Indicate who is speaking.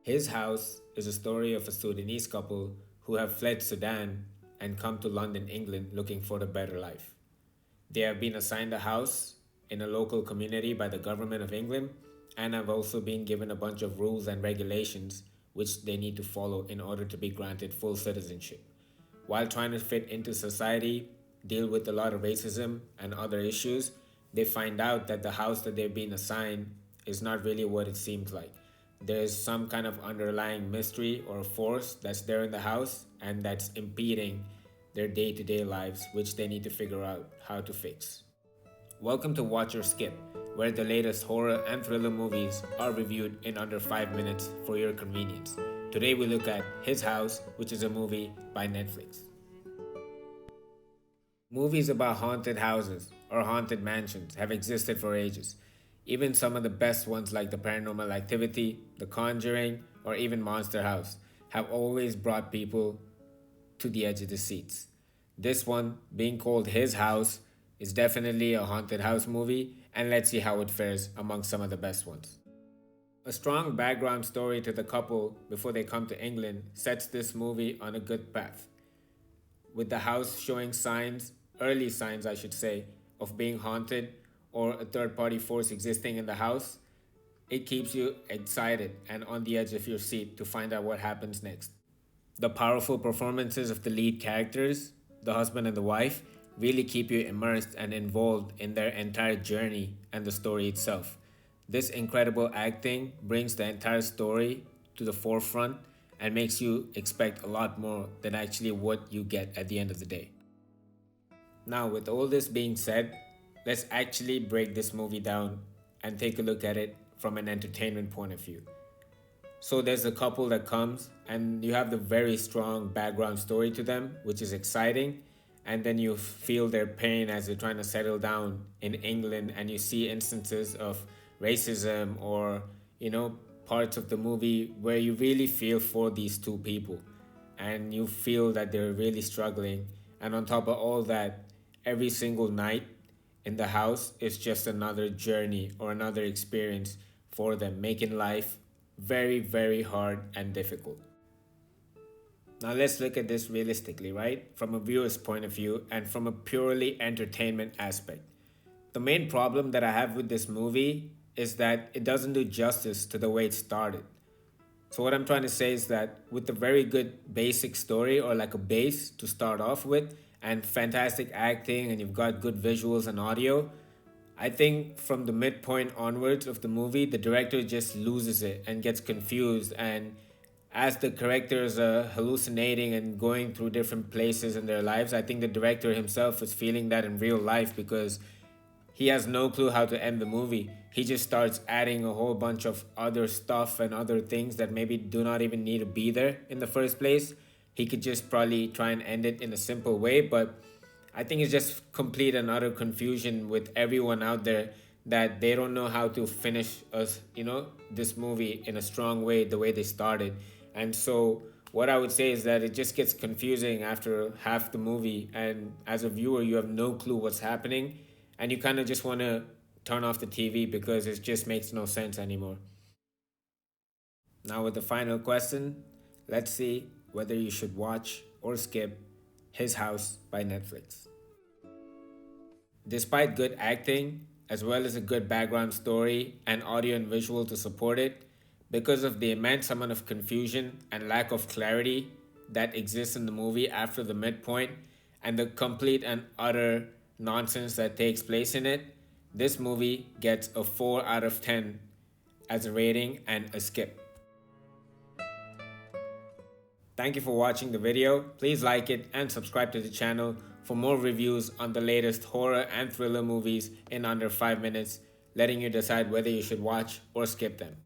Speaker 1: His House is a story of a Sudanese couple who have fled Sudan and come to London, England looking for a better life. They have been assigned a house in a local community by the government of England and have also been given a bunch of rules and regulations which they need to follow in order to be granted full citizenship. While trying to fit into society, deal with a lot of racism and other issues, they find out that the house that they've been assigned is not really what it seems like. There's some kind of underlying mystery or force that's there in the house and that's impeding their day to day lives, which they need to figure out how to fix. Welcome to Watch or Skip, where the latest horror and thriller movies are reviewed in under 5 minutes for your convenience. Today we look at His House, which is a movie by Netflix. Movies about haunted houses or haunted mansions have existed for ages. Even some of the best ones, like The Paranormal Activity, The Conjuring, or even Monster House, have always brought people to the edge of the seats. This one, being called His House, is definitely a haunted house movie, and let's see how it fares among some of the best ones. A strong background story to the couple before they come to England sets this movie on a good path, with the house showing signs, early signs I should say, of being haunted or a third party force existing in the house. It keeps you excited and on the edge of your seat to find out what happens next. The powerful performances of the lead characters, the husband and the wife, really keep you immersed and involved in their entire journey and the story itself. This incredible acting brings the entire story to the forefront and makes you expect a lot more than actually what you get at the end of the day. Now, with all this being said, let's actually break this movie down and take a look at it from an entertainment point of view. So there's a couple that comes and you have the very strong background story to them, which is exciting. And then you feel their pain as they're trying to settle down in England, and you see instances of racism or, parts of the movie where you really feel for these two people and you feel that they're really struggling. And on top of all that, every single night in the house is just another journey or another experience for them, making life very, very hard and difficult. Now let's look at this realistically, right? From a viewer's point of view and from a purely entertainment aspect. The main problem that I have with this movie is that it doesn't do justice to the way it started. So what I'm trying to say is that with a very good basic story or like a base to start off with and fantastic acting and you've got good visuals and audio, I think from the midpoint onwards of the movie, the director just loses it and gets confused. And as the characters are hallucinating and going through different places in their lives, I think the director himself is feeling that in real life because he has no clue how to end the movie. He just starts adding a whole bunch of other stuff and other things that maybe do not even need to be there in the first place. He could just probably try and end it in a simple way, but I think it's just complete and utter confusion with everyone out there that they don't know how to finish this movie in a strong way the way they started. And so what I would say is that it just gets confusing after half the movie, and as a viewer you have no clue what's happening and you kind of just want to turn off the TV because it just makes no sense anymore. Now with the final question, let's see whether you should watch or skip His House by Netflix. Despite good acting, as well as a good background story and audio and visual to support it, because of the immense amount of confusion and lack of clarity that exists in the movie after the midpoint and the complete and utter nonsense that takes place in it, this movie gets a 4 out of 10 as a rating and a skip. Thank you for watching the video. Please like it and subscribe to the channel for more reviews on the latest horror and thriller movies in under 5 minutes, letting you decide whether you should watch or skip them.